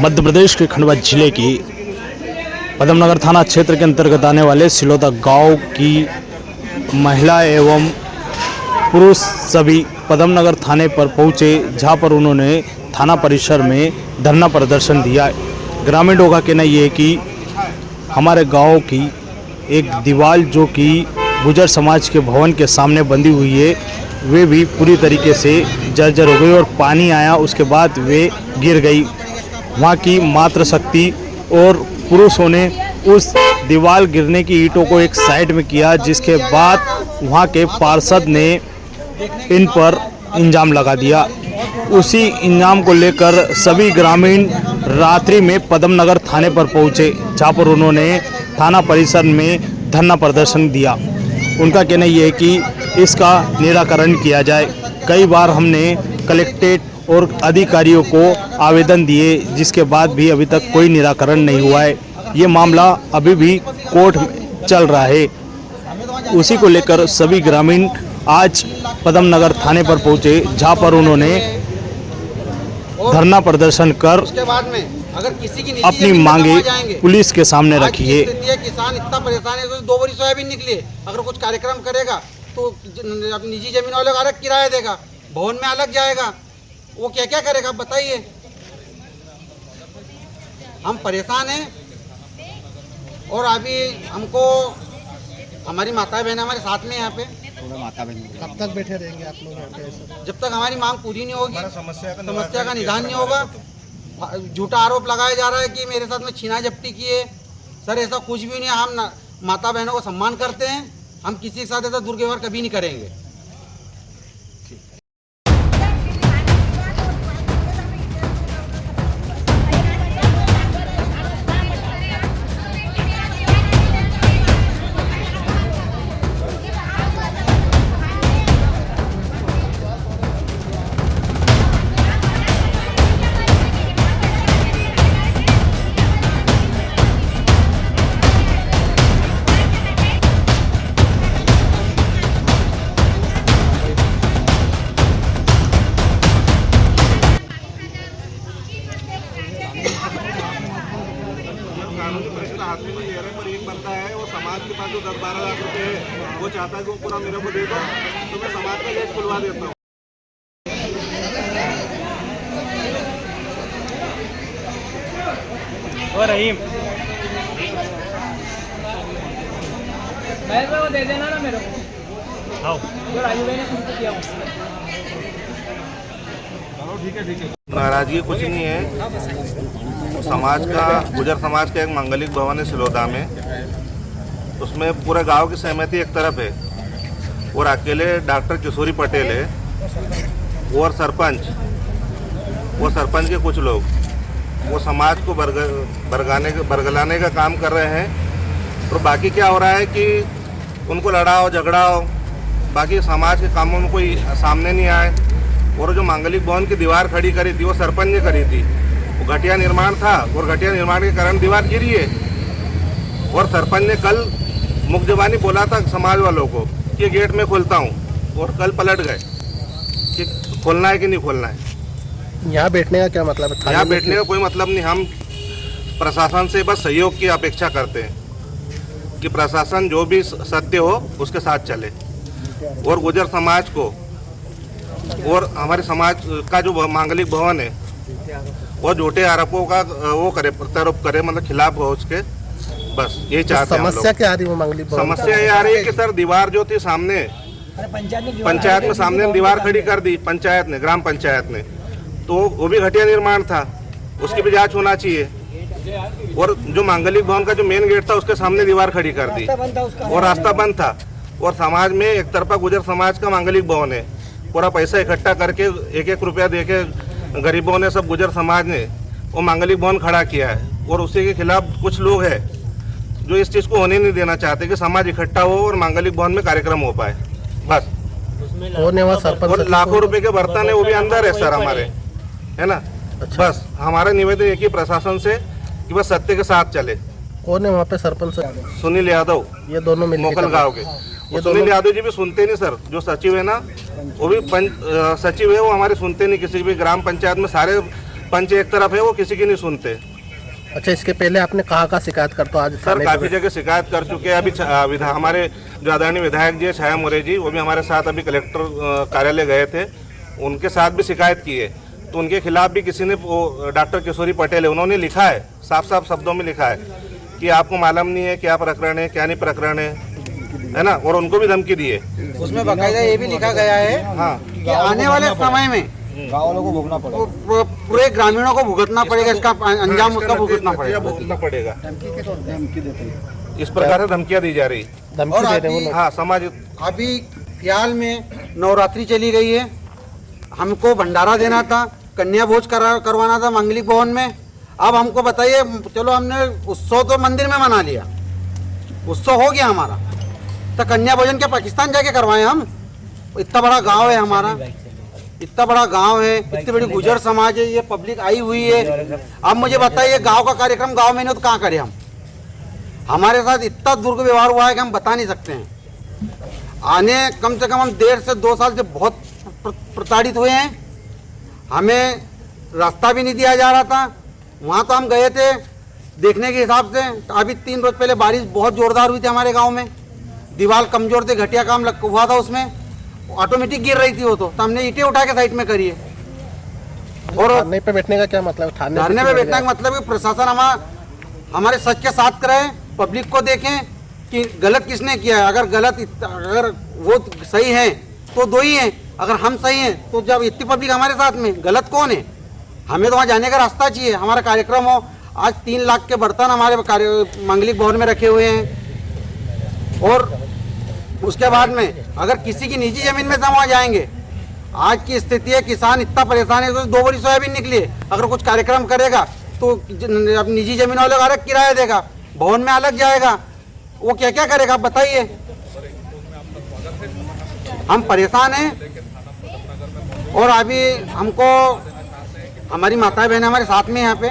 मध्य प्रदेश के खंडवा जिले की पदमनगर थाना क्षेत्र के अंतर्गत आने वाले सिलोदा गांव की महिला एवं पुरुष सभी पदमनगर थाने पर पहुंचे, जहां पर उन्होंने थाना परिसर में धरना प्रदर्शन दिया है। ग्रामीणों का कहना ये है कि हमारे गांव की एक दीवार जो कि गुजर समाज के भवन के सामने बंधी हुई है, वे भी पूरी तरीके से जर्जर हो गई और पानी आया उसके बाद वे गिर गई। वहाँ की मातृशक्ति और पुरुषों ने उस दीवार गिरने की ईंटों को एक साइड में किया, जिसके बाद वहाँ के पार्षद ने इन पर इल्ज़ाम लगा दिया। उसी इल्ज़ाम को लेकर सभी ग्रामीण रात्रि में पदमनगर थाने पर पहुँचे, जहाँ पर उन्होंने थाना परिसर में धरना प्रदर्शन दिया। उनका कहना यह है कि इसका निराकरण किया जाए। कई बार हमने कलेक्ट्रेट और अधिकारियों को आवेदन दिए, जिसके बाद भी अभी तक कोई निराकरण नहीं हुआ है। ये मामला अभी भी कोर्ट में चल रहा है। उसी को लेकर सभी ग्रामीण आज पदमनगर थाने पर पहुंचे, जहां पर उन्होंने धरना प्रदर्शन कर उसके बाद में अगर किसी की अपनी मांगे पुलिस के सामने रखी है। किसान इतना परेशान है, तो 2 बोरी सोयाबीन निकली, अगर कुछ कार्यक्रम करेगा तो अपनी निजी जमीन वाले को अलग किराया देगा, भवन में अलग जाएगा, वो क्या क्या करेगा बताइए। हम परेशान हैं और अभी हमको हमारी माता बहन हमारे साथ में यहाँ पे कब तक बैठे रहेंगे आप लोग यहाँ पे? जब तक हमारी मांग पूरी नहीं होगी, समस्या का निदान नहीं होगा। झूठा आरोप लगाया जा रहा है कि मेरे साथ में छीना झपटी की है। सर ऐसा कुछ भी नहीं है। हम माता बहनों को सम्मान करते हैं, हम किसी के साथ ऐसा दुर्व्यवहार कभी नहीं करेंगे। हाथ में नहीं ले रहे, पर एक बंदा है वो समाज के पास जो 10-12 लाख रुपए है, वो चाहता है कि वो पूरा मेरे को दे दो, तो मैं समाज का केस खुलवा देता हूँ। और रहीम वो दे देना ना मेरे को। आओ, जो राजू भाई ने तुमको किया नाराजगी कुछ नहीं है। समाज का गुजर समाज का एक मांगलिक भवन है सिलोदा में, उसमें पूरे गांव की सहमति एक तरफ है और अकेले डॉक्टर किशोरी पटेल है और सरपंच के कुछ लोग वो समाज को बरगलाने का काम कर रहे हैं। और बाकी क्या हो रहा है कि उनको लड़ाओ झगड़ाओ, बाकी समाज के कामों में कोई सामने नहीं आए। और जो मांगलिक भवन की दीवार खड़ी करी थी वो सरपंच ने करी थी, वो घटिया निर्माण था और घटिया निर्माण के कारण दीवार गिरी है। और सरपंच ने कल मुखजबानी बोला था समाज वालों को कि गेट में खोलता हूँ, और कल पलट गए कि खोलना है कि नहीं खोलना है। यहाँ बैठने का क्या मतलब है? यहाँ बैठने का कोई मतलब नहीं। हम प्रशासन से बस सहयोग की अपेक्षा करते हैं कि प्रशासन जो भी सत्य हो उसके साथ चले और गुजर समाज को और हमारे समाज का जो मांगलिक भवन है वो झूठे आरोपों का वो करे, प्रत्यारोप करे, मतलब खिलाफ हो उसके। बस यही चाहते हैं। समस्या क्या आ रही है मांगलिक भवन? समस्या ये आ रही है कि सर दीवार जो थी सामने पंचायत में सामने दीवार खड़ी कर दी पंचायत ने, ग्राम पंचायत ने, तो वो भी घटिया निर्माण था, उसकी भी जांच होना चाहिए। और जो मांगलिक भवन का जो मेन गेट था उसके सामने दीवार खड़ी कर दी और रास्ता बंद था। और समाज में एक तरफा गुजर समाज का मांगलिक भवन है, पूरा पैसा इकट्ठा करके 1-1 रुपया देके गरीबों ने, सब गुजर समाज ने वो मांगलिक भवन खड़ा किया है। और उसी के खिलाफ कुछ लोग हैं जो इस चीज़ को होने नहीं देना चाहते कि समाज इकट्ठा हो और मांगलिक भवन में कार्यक्रम हो पाए। बस कौन है वहाँ सरपंच? और लाखों रुपए के बर्तन है वो भी अंदर है सर हमारे, है ना। अच्छा। बस हमारा निवेदन एक ही प्रशासन से कि बस सत्य के साथ चले। कौन है वहाँ पे सरपंच? सुनील यादव, ये दोनों मिलकर मोकल गांव के। वो सुनील यादव जी भी सुनते नहीं सर, जो सचिव है ना, वो भी सचिव है, वो हमारे सुनते नहीं किसी भी। ग्राम पंचायत में सारे पंच एक तरफ है, वो किसी की नहीं सुनते। अच्छा, इसके पहले आपने कहाँ शिकायत कर तो आज सर थाने काफी पे- जगह शिकायत कर चुके हैं। अभी हमारे जो आदरणीय विधायक जी छाया मोरे जी, वो भी हमारे साथ अभी कलेक्टर कार्यालय गए थे, उनके साथ भी शिकायत की है। तो उनके खिलाफ भी किसी ने, वो डॉक्टर किशोरी पटेल है, उन्होंने लिखा है, साफ साफ शब्दों में लिखा है कि आपको मालूम नहीं है क्या प्रकरण है क्या नहीं प्रकरण है ना, और उनको भी धमकी दी है। उसमें बाकायदा ये भी लिखा गया है हाँ, कि आने वाले समय में गाँव वालों को भोगना पड़ेगा। पूरे ग्रामीणों को भुगतना पड़ेगा, इसका अंजाम उसका भुगतना पड़ेगा। भुगतना पड़ेगा। इस प्रकार से धमकियां दी जा रही। धमकी और दे रहे हैं वो अभी- लोग। हाँ, समाज अभी फिलहाल में नवरात्रि चली रही है, हमको भंडारा देना था, कन्या भोज करवाना था मांगलिक भवन में। अब हमको बताइए, चलो हमने उत्सव तो मंदिर में मना लिया, उत्सव हो गया हमारा, तो कन्या भोजन क्या पाकिस्तान जाके करवाएं हम? इतना बड़ा गांव है हमारा, इतना बड़ा गांव है, इतनी बड़ी गुजर समाज है, ये पब्लिक आई हुई है। अब मुझे बताइए, गांव का कार्यक्रम गांव में नहीं तो कहाँ करें हम? हमारे साथ इतना दुर्व्यवहार हुआ है कि हम बता नहीं सकते हैं। आने कम से कम हम 1.5 से 2 साल से बहुत प्रताड़ित हुए हैं। हमें रास्ता भी नहीं दिया जा रहा था। वहाँ तो हम गए थे देखने के हिसाब से, अभी 3 रोज पहले बारिश बहुत जोरदार हुई थी हमारे गांव में, दीवार कमजोर थे, घटिया काम हुआ था, उसमें ऑटोमेटिक गिर रही थी वो, तो हमने ईंटें उठा के साइड में करी है। और थाने पे बैठने का क्या मतलब? धरने में बैठने का मतलब है प्रशासन हमारे सच के साथ रहे, पब्लिक को देखें कि गलत किसने किया है। अगर वो सही है तो 2 ही हैं, अगर हम सही हैं तो जब इतनी पब्लिक हमारे साथ में, गलत कौन है? हमें तो वहाँ जाने का रास्ता चाहिए, हमारा कार्यक्रम हो। आज 3 लाख के बर्तन हमारे मांगलिक भवन में रखे हुए हैं, और उसके बाद में अगर किसी की निजी जमीन में हम वहाँ जाएंगे, आज की स्थिति है, किसान इतना परेशान है, तो 2 बोरी सोयाबीन निकली है, अगर कुछ कार्यक्रम करेगा तो अब निजी जमीन वाले को अलग किराया देगा, भवन में अलग जाएगा, वो क्या क्या करेगा आप बताइए? हम परेशान हैं। और अभी हमको हमारी माताएं बहनें हमारे साथ में यहाँ पे,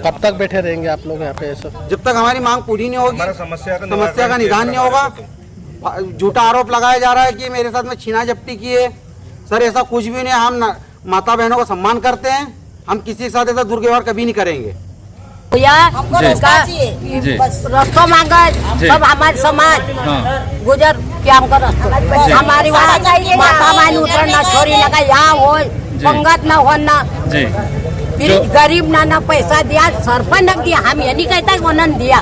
कब तक बैठे रहेंगे आप लोग यहाँ पे ऐसा? जब तक हमारी मांग पूरी नहीं होगी, हमारा समस्या का निदान नहीं होगा। झूठा आरोप लगाया जा रहा है कि मेरे साथ में छीना झपटी की है। सर ऐसा कुछ भी नहीं, हम माता बहनों को सम्मान करते हैं, हम किसी के साथ ऐसा दुर्व्यवहार कभी नहीं करेंगे। हमको रास्ता चाहिए, रास्ता मांगा सब हमारे समाज गुजर के हमको रास्ता, हमारी वहाँ माता बहन उतरना छोरी लगा, यहाँ हो पंगत ना होना, फिर गरीब ना पैसा दिया, सरपंच ने दिया, हम ये नहीं कहता उन्होंने दिया,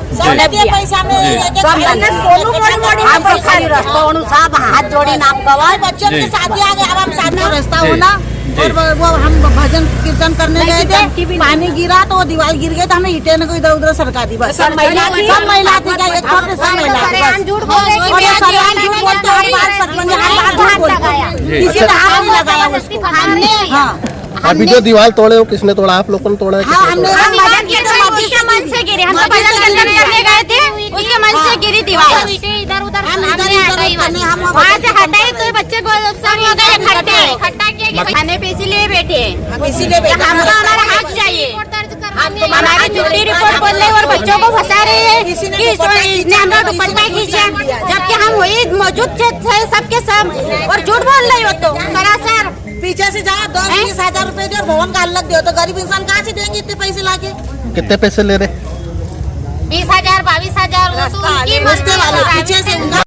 हमको खाली रास्ता सब हाथ जोड़ी नाम गवा, बच्चों की शादी आ गई, अब हम साथ में रास्ता होना, और वो हम भजन कीर्तन करने गए थे, पानी गिरा तो वो दीवार गिर गई, तो हमें ईंटें को इधर उधर सरका दी, बस सब महिला थी क्या, एक छोटे सब महिला थी, किसी ने हाथ नहीं लगाया उसको। हाँ, अभी जो दीवार तोड़े वो किसने तोड़ा? आप लोगों ने तोड़ा है? हाँ, हमने उसके मन से गिरी, हम तो भजन कीर्तन करने गए थे, उसके मन से गिरी दीवार, इधर उधर वहाँ से हटाई तो बच्चे को सब इकट्ठा किया, खाने पे इसीलिए बैठे, इसीलिए हमको हमारा हक चाहिए। हमारी झूठी रिपोर्ट बोल रही और बच्चों को फंसा रही है कि इसने हमारा दुपट्टा खींचा, जबकि हम वही मौजूद थे सबके सब, और झूठ बोल रही हो तो सरासर। पीछे से जाओ, 10-20 हजार रुपए दे और भवन का अलग दे, तो गरीब इंसान कहाँ से देंगे इतने पैसे लाके? कितने पैसे ले रहे? 20,000 22,000 पीछे से